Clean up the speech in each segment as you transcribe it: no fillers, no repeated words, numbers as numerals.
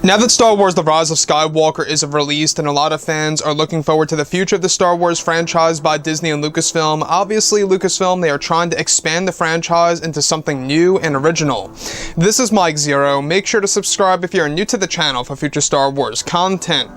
Now that Star Wars The Rise of Skywalker is released and a lot of fans are looking forward to the future of the Star Wars franchise by Disney and Lucasfilm, obviously Lucasfilm, they are trying to expand the franchise into something new and original. This is Mike Zero. Make sure to subscribe if you're new to the channel for future Star Wars content.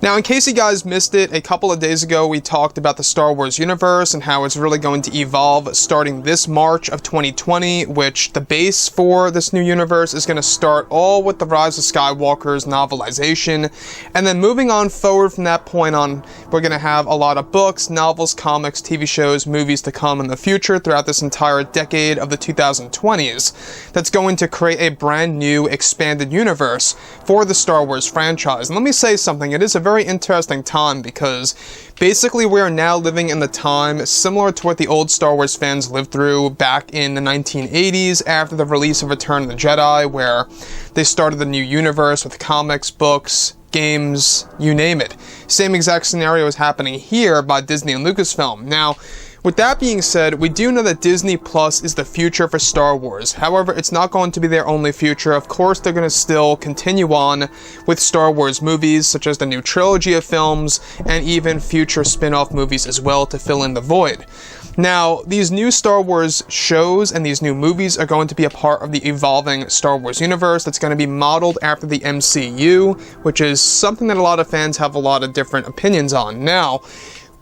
Now, in case you guys missed it, a couple of days ago we talked about the Star Wars universe and how it's really going to evolve starting this March of 2020, which the base for this new universe is going to start all with The Rise of Skywalker's novelization, and then moving on forward from that point on, we're going to have a lot of books, novels, comics, TV shows, movies to come in the future throughout this entire decade of the 2020s. That's going to create a brand new expanded universe for the Star Wars franchise. And let me say something, it is a very interesting time because basically we are now living in the time similar to what the old Star Wars fans lived through back in the 1980s after the release of Return of the Jedi, where they started the new universe with comics, books, games, you name it. Same exact scenario is happening here by Disney and Lucasfilm. Now, with that being said, we do know that Disney Plus is the future for Star Wars. However, it's not going to be their only future. Of course, they're going to still continue on with Star Wars movies, such as the new trilogy of films, and even future spin-off movies as well to fill in the void. Now, these new Star Wars shows and these new movies are going to be a part of the evolving Star Wars universe that's going to be modeled after the MCU, which is something that a lot of fans have a lot of different opinions on. Now,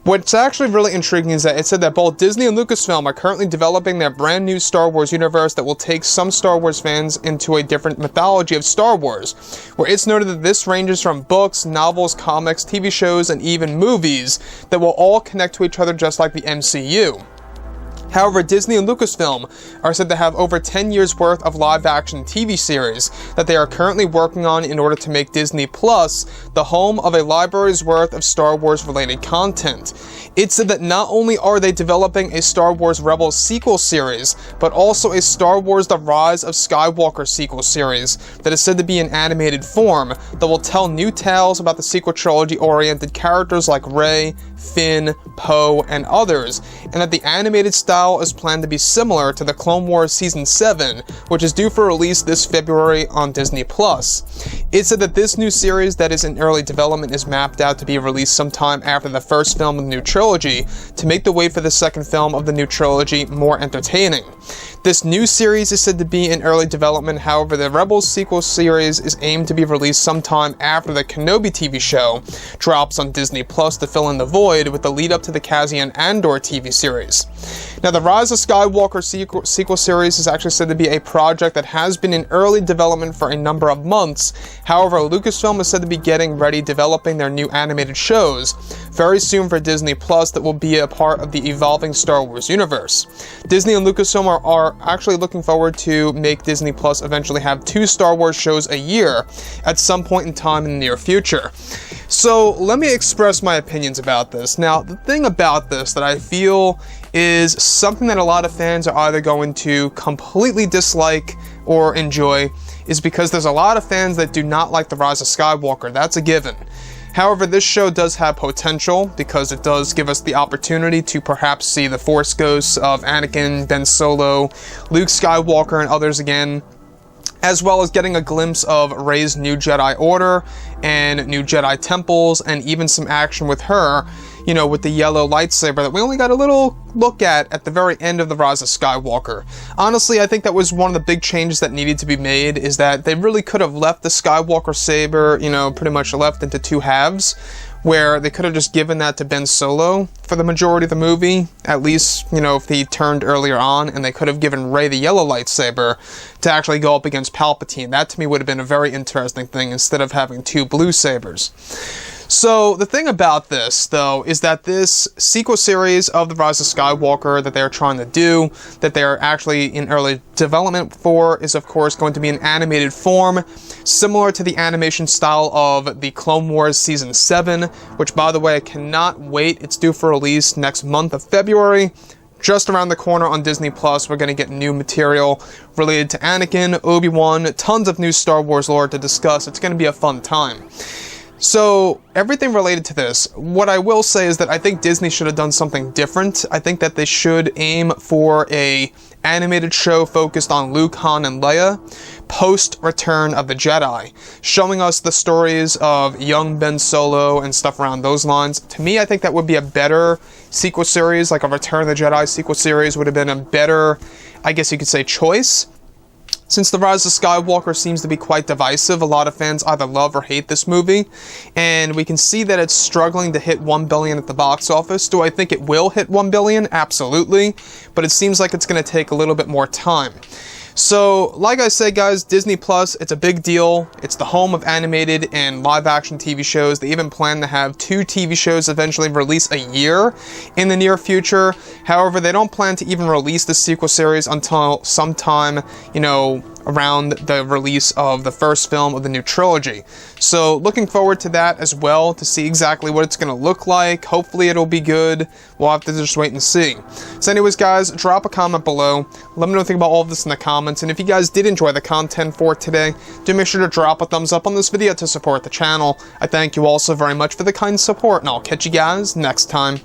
what's actually really intriguing is that it said that both Disney and Lucasfilm are currently developing their brand new Star Wars universe that will take some Star Wars fans into a different mythology of Star Wars, where it's noted that this ranges from books, novels, comics, TV shows, and even movies that will all connect to each other just like the MCU. However, Disney and Lucasfilm are said to have over 10 years worth of live-action TV series that they are currently working on in order to make Disney Plus the home of a library's worth of Star Wars-related content. It said that not only are they developing a Star Wars Rebels sequel series, but also a Star Wars The Rise of Skywalker sequel series that is said to be in animated form that will tell new tales about the sequel trilogy-oriented characters like Rey, Finn, Poe, and others, and that the animated style is planned to be similar to the Clone Wars Season 7, which is due for release this February on Disney+. It said that this new series that is in early development is mapped out to be released sometime after the first film of the new trilogy to make the way for the second film of the new trilogy more entertaining. This new series is said to be in early development, however the Rebels sequel series is aimed to be released sometime after the Kenobi TV show drops on Disney Plus to fill in the void with the lead up to the Cassian Andor TV series. Now, the Rise of Skywalker sequel series is actually said to be a project that has been in early development for a number of months. However, Lucasfilm is said to be getting ready developing their new animated shows very soon for Disney Plus that will be a part of the evolving Star Wars universe. Disney and Lucasfilm are actually looking forward to make Disney Plus eventually have 2 Star Wars shows a year at some point in time in the near future. So let me express my opinions about this. Now, the thing about this that I feel is something that a lot of fans are either going to completely dislike or enjoy is because there's a lot of fans that do not like The Rise of Skywalker. That's a given. However, this show does have potential because it does give us the opportunity to perhaps see the Force ghosts of Anakin, Ben Solo, Luke Skywalker, and others again, as well as getting a glimpse of Rey's new Jedi Order and new Jedi temples, and even some action with her, you know, with the yellow lightsaber that we only got a little look at the very end of The Rise of Skywalker. Honestly, I think that was one of the big changes that needed to be made, is that they really could have left the Skywalker saber, you know, pretty much left into 2 halves, where they could have just given that to Ben Solo for the majority of the movie, at least, you know, if he turned earlier on, and they could have given Rey the yellow lightsaber to actually go up against Palpatine. That to me would have been a very interesting thing instead of having 2 blue sabers. So, the thing about this, though, is that this sequel series of The Rise of Skywalker that they're trying to do, that they're actually in early development for, is of course going to be in animated form, similar to the animation style of the Clone Wars Season 7, which, by the way, I cannot wait. It's due for release next month of February. Just around the corner on Disney Plus, we're going to get new material related to Anakin, Obi-Wan, tons of new Star Wars lore to discuss. It's going to be a fun time. So, everything related to this, what I will say is that I think Disney should have done something different. I think that they should aim for a animated show focused on Luke, Han, and Leia, post Return of the Jedi, showing us the stories of young Ben Solo and stuff around those lines. To me, I think that would be a better sequel series, like a Return of the Jedi sequel series would have been a better, I guess you could say, choice. Since The Rise of Skywalker seems to be quite divisive, a lot of fans either love or hate this movie, and we can see that it's struggling to hit $1 billion at the box office. Do I think it will hit $1 billion? Absolutely, but it seems like it's going to take a little bit more time. So, like I said, guys, Disney Plus, it's a big deal. It's the home of animated and live-action TV shows. They even plan to have 2 TV shows eventually release a year in the near future. However, they don't plan to even release the sequel series until sometime, around the release of the first film of the new trilogy. So, looking forward to that as well, to see exactly what it's going to look like. Hopefully, it'll be good. We'll have to just wait and see. So anyways, guys, drop a comment below. Let me know what you think about all of this in the comments. And if you guys did enjoy the content for today, do make sure to drop a thumbs up on this video to support the channel. I thank you all so very much for the kind support, and I'll catch you guys next time.